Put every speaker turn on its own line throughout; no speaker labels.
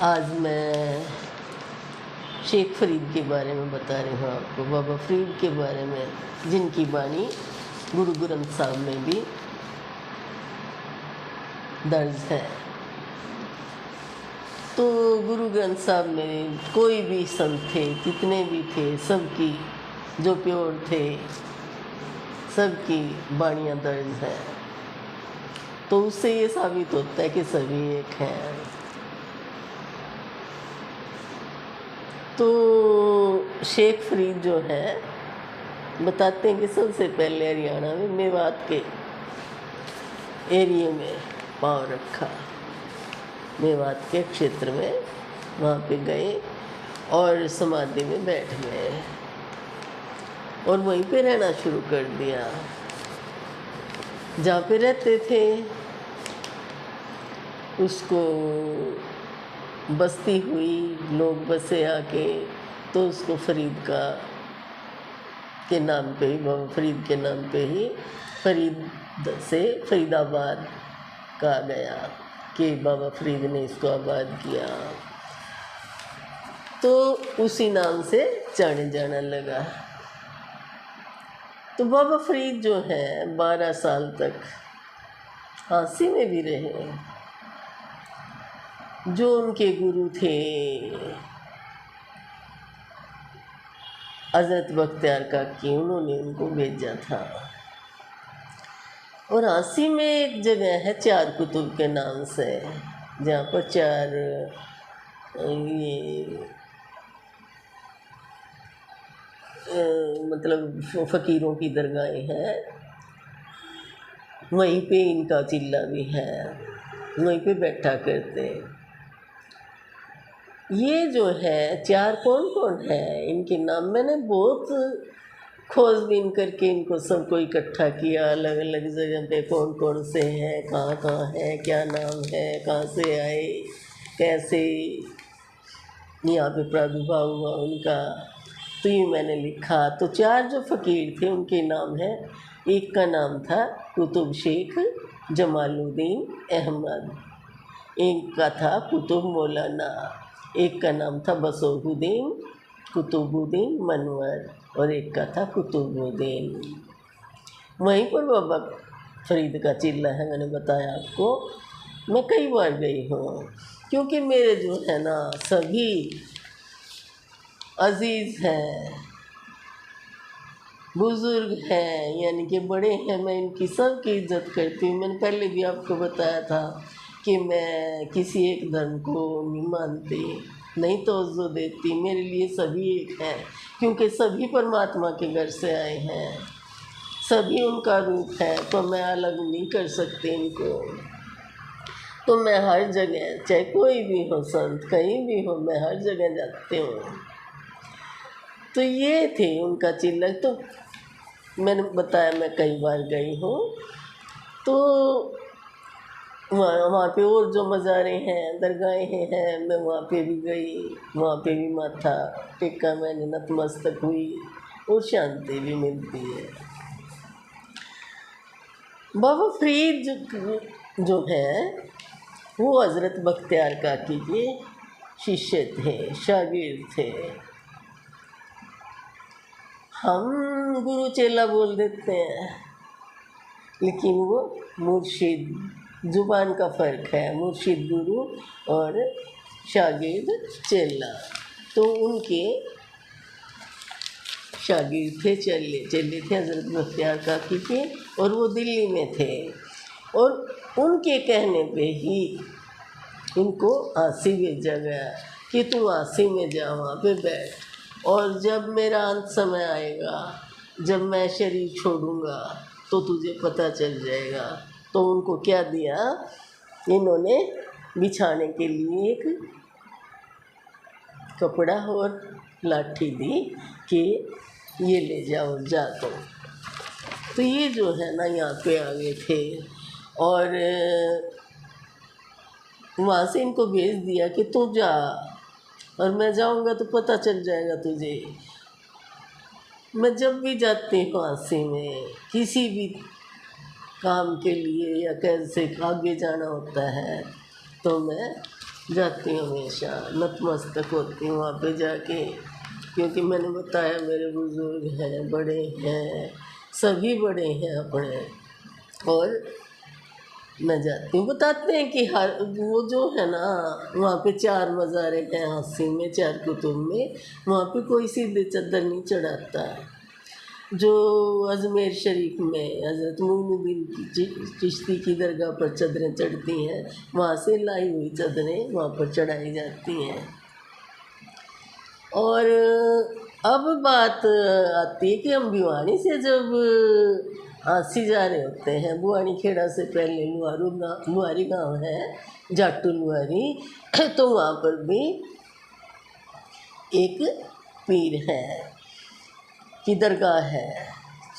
आज मैं शेख फरीद के बारे में बता रही हूँ आपको, बाबा फरीद के बारे में, जिनकी बानी गुरु ग्रंथ साहब में भी दर्ज है। तो गुरु ग्रंथ साहब में कोई भी संत थे, जितने भी थे, सबकी जो प्योर थे, सबकी बाणियाँ दर्ज हैं। तो उससे ये साबित होता है कि सभी एक हैं। तो शेख फरीद जो है, बताते हैं कि सबसे पहले हरियाणा में मेवात के एरिया में पाँव रखा, मेवात के क्षेत्र में, वहाँ पे गए और समाधि में बैठ गए और वहीं पे रहना शुरू कर दिया। जहाँ पे रहते थे उसको बस्ती हुई, लोग बसे आके, तो उसको फरीद के नाम पे ही, बाबा फरीद के नाम पे ही फरीद से फरीदाबाद कहा गया कि बाबा फरीद ने इसको आबाद किया। तो उसी नाम से जाने जाना लगा। तो बाबा फरीद जो है 12 साल तक हाँसी में भी रहे। जो उनके गुरु थे हज़रत बख्तियार काकी, उन्होंने उनको भेजा था। और हाँसी में एक जगह है चार कुतुब के नाम से, जहाँ पर चार मतलब फ़कीरों की दरगाहें हैं। वहीं पे इनका चिल्ला भी है, वहीं पे बैठा करते। ये जो है चार कौन कौन है, इनके नाम मैंने बहुत खोजबीन करके इनको सबको इकट्ठा किया, अलग अलग जगह पे कौन कौन से हैं, कहाँ कहाँ हैं, क्या नाम है, कहाँ से आए, कैसे यहाँ पे प्रादुर्भाव हुआ उनका। तो ये मैंने लिखा। तो चार जो फ़कीर थे उनके नाम हैं। एक का नाम था कुतुब शेख जमालुद्दीन अहमद, एक का था कुतुब मौलाना, एक का नाम था बसोहुद्दीन कुतुबुद्दीन मनवर, और एक का था कुतुबुद्दीन। वहीं पर बाबा फरीद का चिल्ला है, मैंने बताया आपको। मैं कई बार गई हूँ, क्योंकि मेरे जो है ना सभी अजीज़ हैं, बुज़ुर्ग हैं, यानी कि बड़े हैं। मैं इनकी सबकी इज़्ज़त करती हूँ। मैंने पहले भी आपको बताया था कि मैं किसी एक धर्म को नहीं मानती, नहीं तवज्जो देती। मेरे लिए सभी एक हैं, क्योंकि सभी परमात्मा के घर से आए हैं, सभी उनका रूप है। तो मैं अलग नहीं कर सकती इनको। तो मैं हर जगह, चाहे कोई भी हो संत, कहीं भी हो, मैं हर जगह जाती हूँ। तो ये थे उनका चिल्ला। तो मैंने बताया मैं कई बार गई हूँ। तो वहाँ पे और जो मज़ारे हैं, दरगाहें हैं, मैं वहाँ पे भी गई, वहाँ पे भी माथा टेका मैंने, नतमस्तक हुई और शांति भी मिलती है। बाबा फरीद जो है वो हज़रत बख्तियार काकी के शिष्य थे, शागिर्द थे। हम गुरु चेला बोल देते हैं, लेकिन वो मुर्शिद, जुबान का फ़र्क है, मुर्शिद गुरु और शागिर्द चेला। तो उनके शागिर्द थे, चेले थे हज़रत बख्तियार काकी के, और वो दिल्ली में थे। और उनके कहने पे ही इनको हाँसी भेजा गया कि तू हाँसी में जा, वहाँ पे बैठ, और जब मेरा अंत समय आएगा, जब मैं शरीर छोड़ूंगा, तो तुझे पता चल जाएगा। तो उनको क्या दिया, इन्होंने बिछाने के लिए एक कपड़ा और लाठी दी कि ये ले जाओ, जा। तो ये जो है ना यहाँ पे आ गए थे, और वहाँ से इनको भेज दिया कि तू जा, और मैं जाऊँगा तो पता चल जाएगा तुझे। मैं जब भी जाती हूँ हाँसी में किसी भी काम के लिए या कैसे आगे जाना होता है, तो मैं जाती हूँ हमेशा, नतमस्तक होती हूँ वहाँ पे जाके, क्योंकि मैंने बताया मेरे बुज़ुर्ग हैं, बड़े हैं, सभी बड़े हैं अपने, और मैं जाती हूँ। बताते हैं कि हर वो जो है ना, वहाँ पे 4 मज़ारे हैं हासिल में, 4 कुतुब में, वहाँ पे कोई सीधे चद्दर नहीं चढ़ाता। जो अजमेर शरीफ में हज़रत मोइनुद्दीन की चिश्ती की दरगाह पर चद्दरें चढ़ती हैं, वहाँ से लाई हुई चद्दरें वहाँ पर चढ़ाई जाती हैं। और अब बात आती है कि हम भिवानी से जब हांसी जा रहे होते हैं, बुआनी खेड़ा से पहले लुहारी गांव है, जाटू लुहारी, तो वहाँ पर भी एक पीर है की दरगाह है,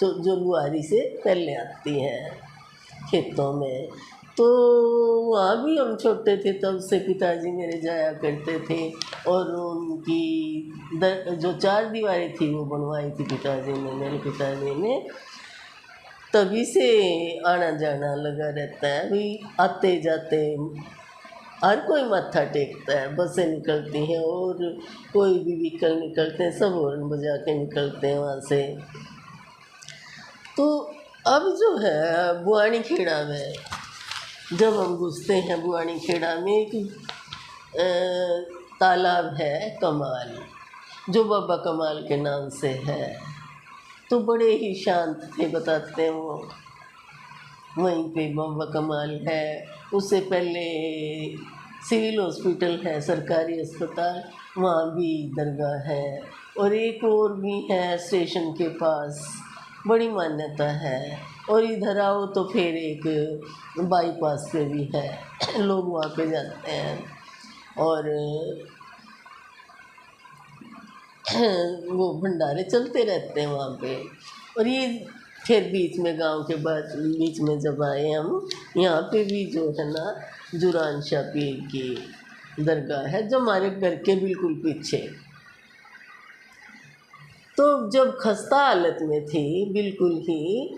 जो लुहारी से पहले आती है खेतों में। तो वहाँ भी हम छोटे थे तब से पिताजी मेरे जाया करते थे, और उनकी जो 4 दीवारें थी वो बनवाई थी पिताजी ने, मेरे पिताजी ने, तभी से आना जाना लगा रहता है। अभी आते जाते हर कोई मत्था टेकता है, बसें निकलती हैं और कोई भी व्हीकल निकलते हैं, सब हॉर्न बजा के निकलते हैं वहाँ से। तो अब जो है बुआनी खेड़ा में जब हम घुसते हैं, बुआनी खेड़ा में एक तालाब है कमाल, जो बाबा कमाल के नाम से है। तो बड़े ही शांत थे, बताते हैं वो। वहीं पे बाबा कमाल है, उससे पहले सिविल हॉस्पिटल है, सरकारी अस्पताल, वहाँ भी दरगाह है, और एक और भी है स्टेशन के पास, बड़ी मान्यता है। और इधर आओ तो फिर एक बाईपास पे भी है, लोग वहाँ पे जाते हैं, और वो भंडारे चलते रहते हैं वहाँ पे। और ये फिर बीच में गांव के बाद बीच में जब आए हम, यहाँ पे भी जो है ना जुरान शाह पीर की दरगाह है, जो हमारे घर के बिल्कुल पीछे। तो जब खस्ता हालत में थी बिल्कुल ही,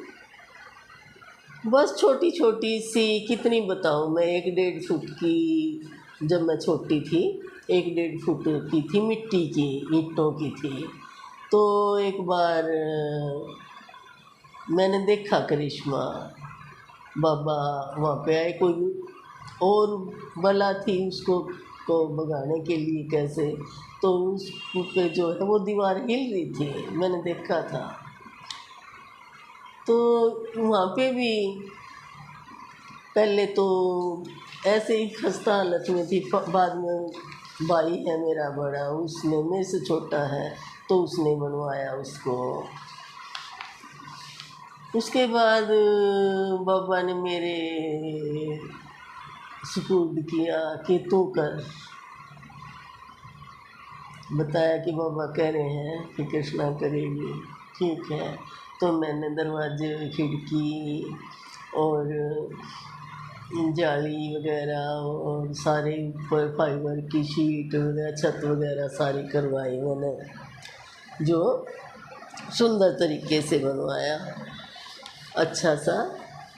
बस छोटी छोटी सी, कितनी बताऊँ मैं, 1-1.5 फुट की, जब मैं छोटी थी 1-1.5 फुट की थी, मिट्टी की ईंटों की थी। तो एक बार मैंने देखा करिश्मा, बाबा वहाँ पे आए, कोई और बला थी उसको को भगाने के लिए कैसे, तो उस पे जो है वो दीवार हिल रही थी, मैंने देखा था। तो वहाँ पे भी पहले तो ऐसे ही खस्ता हालत में थी, बाद में भाई है मेरा बड़ा, उसने, मेरे से छोटा है, तो उसने बनवाया उसको। उसके बाद बाबा ने मेरे सुपुर्द किया कि तू कर, बताया कि बाबा कह रहे हैं कि कृष्णा करेगी, ठीक है। तो मैंने दरवाजे, खिड़की और जाली वगैरह और सारे ऊपर फाइबर की शीट वगैरह, छत वगैरह सारी करवाई मैंने, जो सुंदर तरीके से बनवाया अच्छा सा,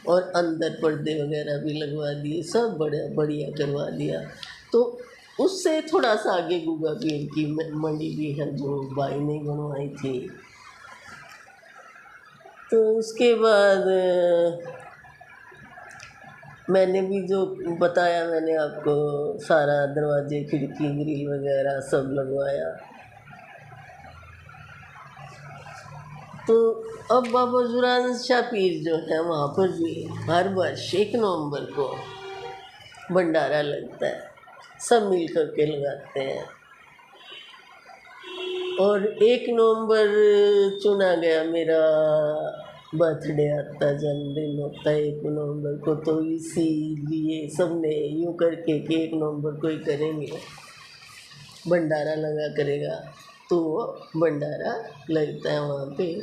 और अंदर पर्दे वगैरह भी लगवा दिए, सब बढ़िया करवा दिया। तो उससे थोड़ा सा आगे गुगा पीर की मंडी भी है, जो भाई ने बनवाई थी। तो उसके बाद मैंने भी जो बताया, मैंने आपको सारा दरवाजे, खिड़की, ग्रिल वगैरह सब लगवाया। तो अब बाबा जुरान शाह पीर जो है, वहाँ पर भी हर वर्ष 1 नवंबर को भंडारा लगता है, सब मिल कर के लगाते हैं। और 1 नवंबर चुना गया, मेरा बर्थडे आता, जन्मदिन होता है 1 नवंबर को, तो इसीलिए सबने यूँ करके कि 1 नवंबर को ही करेंगे, भंडारा लगा करेगा, तो वो भंडारा लगता है वहाँ पे।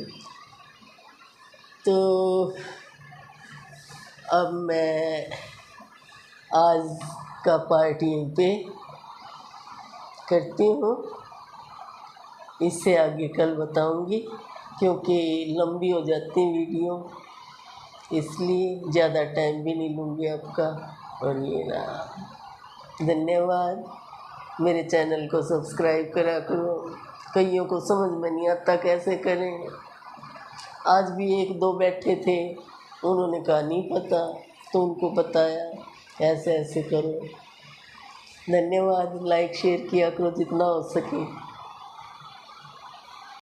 तो अब मैं आज का पार्ट यहीं पे करती हूँ, इससे आगे कल बताऊँगी, क्योंकि लंबी हो जाती वीडियो, इसलिए ज़्यादा टाइम भी नहीं लूँगी आपका। और ये रहा। धन्यवाद। मेरे चैनल को सब्सक्राइब करा करो। कईयों को समझ में नहीं आता कैसे करें। आज भी एक दो बैठे थे, उन्होंने कहा नहीं पता, तो उनको बताया ऐसे ऐसे करो। धन्यवाद। लाइक शेयर किया करो जितना हो सके।